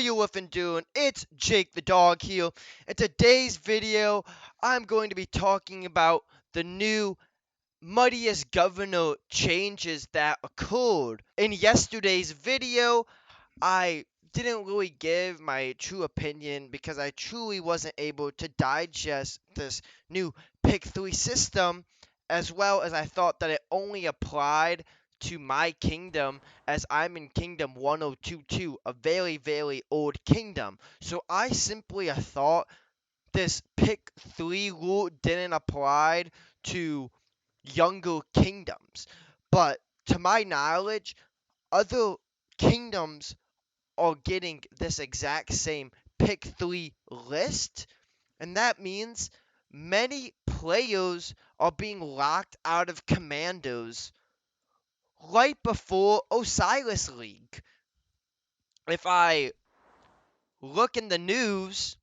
You Woofing Doing? It's Jake the Dog here. In today's video, I'm going to be talking about the new muddiest governor changes that occurred. In yesterday's video, I didn't really give my true opinion because I truly wasn't able to digest this new pick 3 system, as well as I thought that it only applied to my kingdom, as I'm in Kingdom 1022, a very, very old kingdom. So I simply thought this pick 3 rule didn't apply to younger kingdoms. But to my knowledge, other kingdoms are getting this exact same pick 3 list, and that means many players are being locked out of commandos right before Osiris League. If I look in the news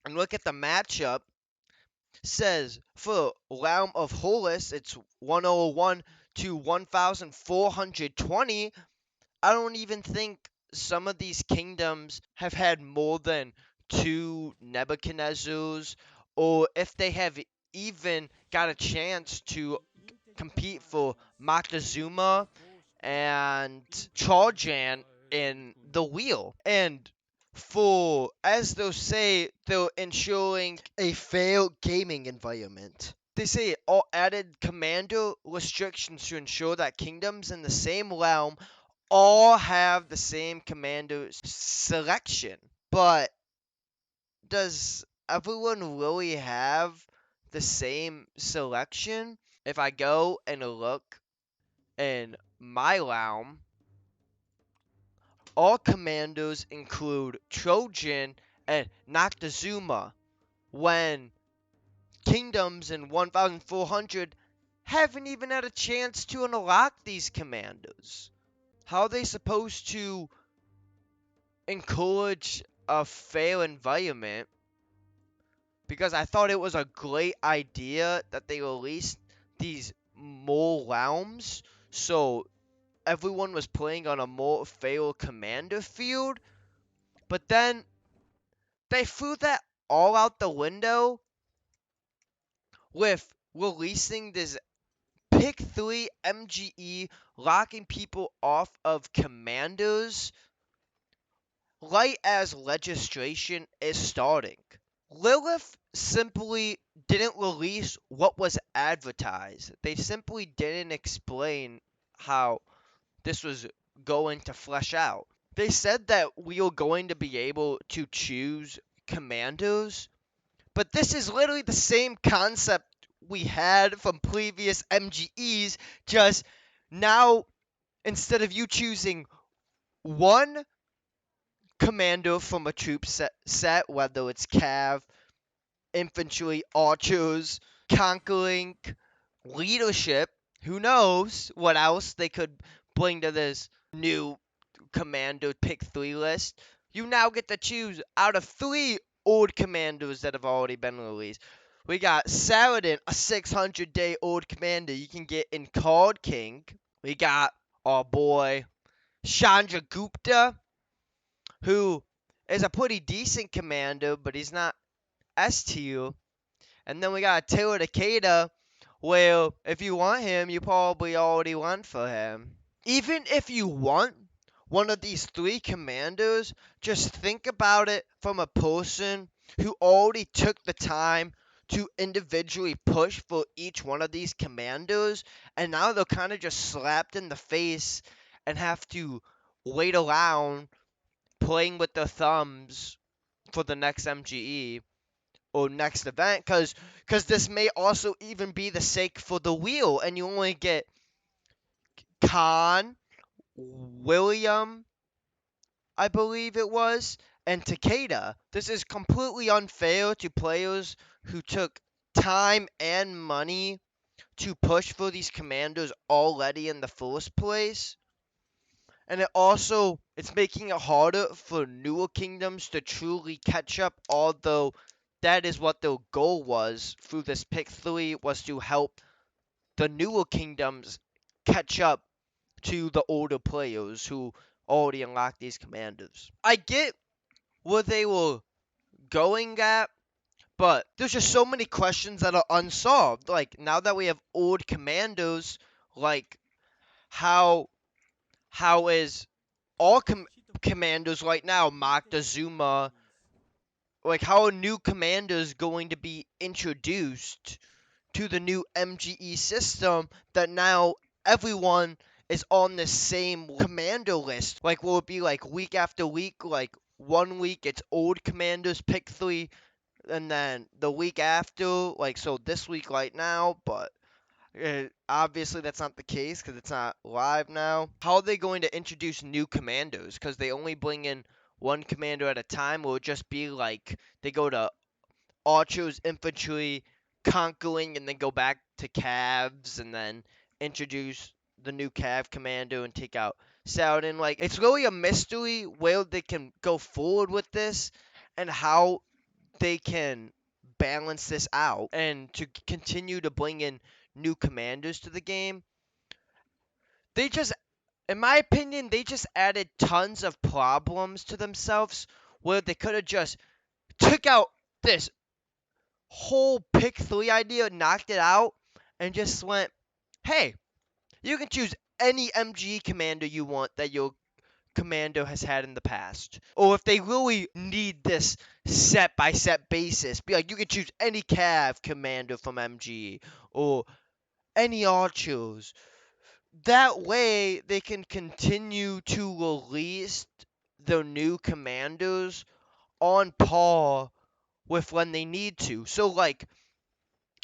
and look at the matchup, says for Realm of Horus, it's 1001 to 1420. I don't even think some of these kingdoms have had more than 2 Nebuchadnezzars, or if they have even got a chance to compete for Moctezuma and Trajan in the wheel. And for, as they'll say, they're ensuring a fair gaming environment. They say all added commander restrictions to ensure that kingdoms in the same realm all have the same commander selection. But does everyone really have the same selection? If I go and look in my realm, all commanders include Trojan and Noctezuma, when kingdoms in 1400 haven't even had a chance to unlock these commanders. How are they supposed to encourage a fair environment? Because I thought it was a great idea that they released these more realms, so everyone was playing on a more fair commander field. But then they threw that all out the window with releasing this pick 3 MGE, locking people off of commanders right as registration is starting. Lilith simply didn't release what was advertised. They simply didn't explain how this was going to flesh out. They said that we are going to be able to choose commanders, but this is literally the same concept we had from previous MGEs, just now instead of you choosing one commander from a troop set, whether it's cav, infantry, archers, conquering, leadership, who knows what else they could bring to this new commander pick 3 list. You now get to choose out of 3 old commanders that have already been released. We got Saladin, a 600-day old commander you can get in Card King. We got our boy Chandragupta, who is a pretty decent commander, but he's not S tier. And then we got Attila Takeda, where if you want him, you probably already went for him. Even if you want one of these 3 commanders, just think about it from a person who already took the time to individually push for each one of these commanders, and now they're kind of just slapped in the face and have to wait around playing with their thumbs for the next MGE or next event, because this may also even be the sake for the wheel, and you only get Khan, William, I believe it was, and Takeda. This is completely unfair to players who took time and money to push for these commanders already in the first place. And it's making it harder for newer kingdoms to truly catch up, although that is what their goal was through this pick 3, was to help the newer kingdoms catch up to the older players who already unlocked these commanders. I get where they were going at, but there's just so many questions that are unsolved. Like, now that we have old commandos, like, how is all commandos right now, Zuma, like, how are new commandos going to be introduced to the new MGE system that now everyone is on the same commando list? Like, will it be like week after week? Like, 1 week it's old commandos, pick 3, and then the week after, like, so this week right now, but obviously that's not the case because it's not live now. How are they going to introduce new commandos? Because they only bring in one commando at a time. Will it just be like they go to Archers, Infantry, Conquering, and then go back to Cavs, and then introduce the new Cav commando and take out Saladin? Like, it's really a mystery where they can go forward with this and how they can balance this out and to continue to bring in new commanders to the game. They just, in my opinion, they just added tons of problems to themselves where they could have just took out this whole pick 3 idea, knocked it out, and just went, hey, you can choose any MGE commander you want that your commando has had in the past. Or if they really need this set by set basis, be like, you can choose any Cav commander from MGE or any archers. That way, they can continue to release their new commanders on par with when they need to. So, like,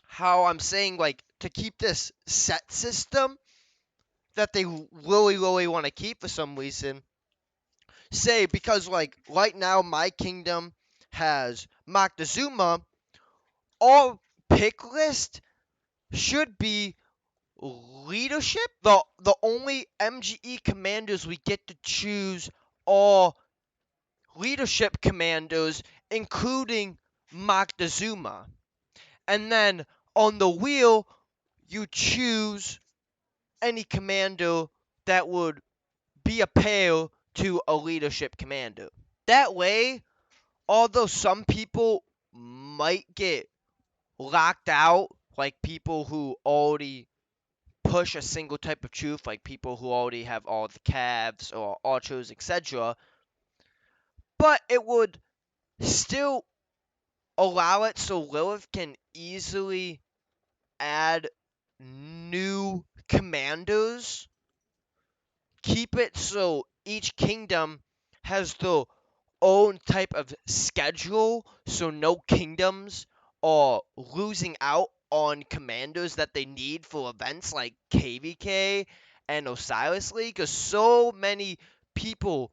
how I'm saying, like, to keep this set system that they really, really want to keep for some reason, say, because, like, right now, my kingdom has Moctezuma, our pick list should be leadership. The only MGE commanders we get to choose are leadership commandos, including Moctezuma. And then on the wheel, you choose any commando that would be a pair to a leadership commander. That way, although some people might get locked out, like people who already push a single type of truth, like people who already have all the calves or archers, etc., but it would still allow it so Lilith can easily add new commandos, keep it so each kingdom has their own type of schedule, so no kingdoms are losing out on commandos that they need for events like KVK and Osiris League, because so many people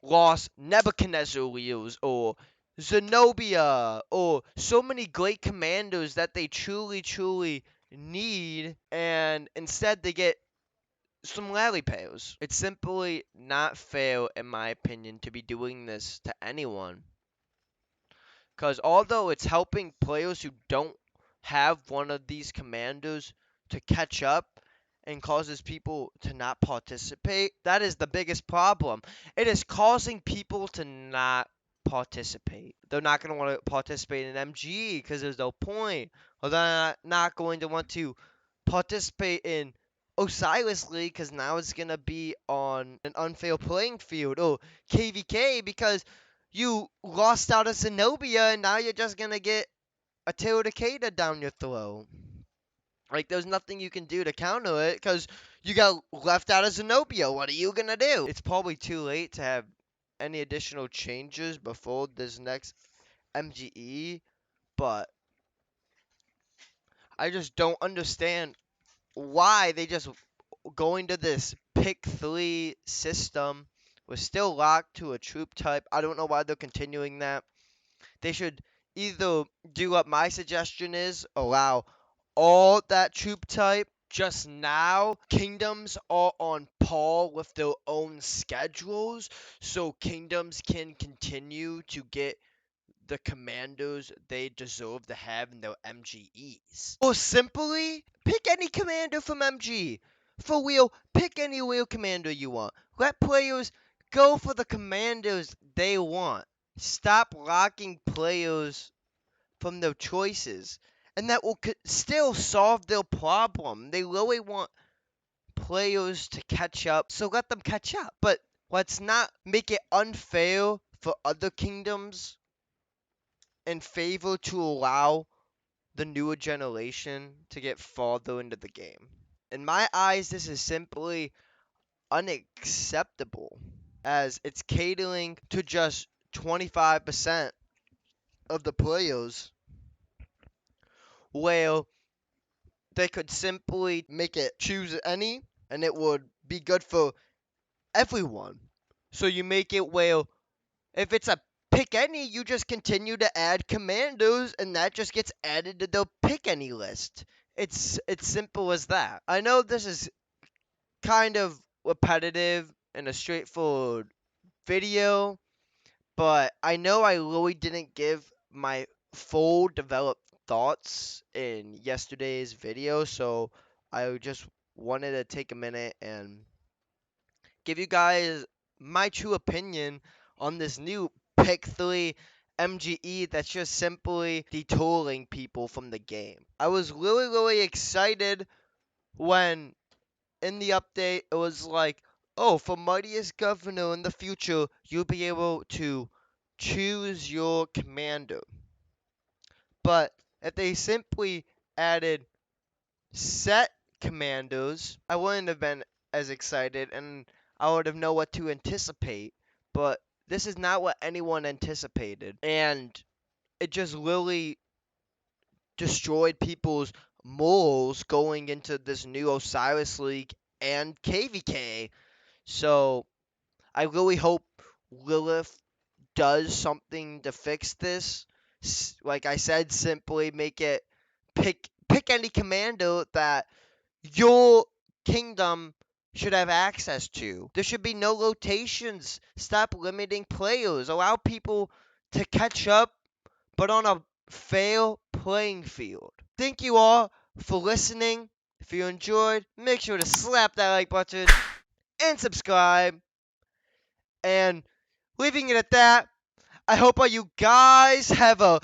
lost Nebuchadnezzar wheels or Zenobia or so many great commandos that they truly, truly need, and instead they get some rally pairs. It's simply not fair, in my opinion, to be doing this to anyone. Because although it's helping players who don't have one of these commanders to catch up and causes people to not participate, that is the biggest problem. It is causing people to not participate. They're not going to want to participate in MGE because there's no point. Or they're not going to want to participate in Osiris League because now it's going to be on an unfair playing field. Or KVK because you lost out of Zenobia and now you're just going to get a Teodicata down your throat. Like, there's nothing you can do to counter it because you got left out of Zenobia. What are you going to do? It's probably too late to have any additional changes before this next MGE, but I just don't understand why they just going to this pick 3 system was still locked to a troop type. I don't know why they're continuing that. They should either do what my suggestion is, allow all that troop type. Just now, kingdoms are on par with their own schedules, so kingdoms can continue to get the commandos they deserve to have in their MGEs. Or simply, pick any commander from MGE. For real, pick any real commander you want. Let players Go for the commandos they want. Stop locking players from their choices. And that will still solve their problem. They really want players to catch up, so let them catch up. But let's not make it unfair for other kingdoms in favor to allow the newer generation to get farther into the game. In my eyes, this is simply unacceptable, as it's catering to just 25% of the players, where they could simply make it choose any, and it would be good for everyone. So you make it where if it's a pick any, you just continue to add commandos, and that just gets added to the pick any list. It's simple as that. I know this is kind of repetitive and a straightforward video, but I know I really didn't give my full developed thoughts in yesterday's video, so I just wanted to take a minute and give you guys my true opinion on this new pick 3 MGE that's just simply detouring people from the game. I was really excited when in the update it was like, oh, for Mightiest Governor in the future, you'll be able to choose your commander. But if they simply added set commandos, I wouldn't have been as excited, and I would have known what to anticipate. But this is not what anyone anticipated, and it just really destroyed people's morals going into this new Osiris League and KVK. So I really hope Lilith does something to fix this. Like I said, simply make it pick any commando that your kingdom should have access to. There should be no rotations. Stop limiting players. Allow people to catch up, but on a fair playing field. Thank you all for listening. If you enjoyed, make sure to slap that like button and subscribe. And leaving it at that, I hope all you guys have a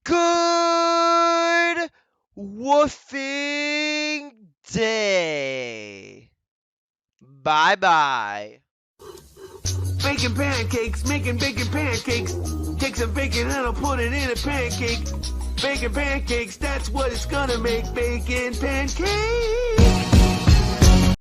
good woofing day. Bye bye. Baking pancakes, making bacon pancakes. Take some bacon and I'll put it in a pancake. Bacon pancakes, that's what it's gonna make. Bacon pancakes.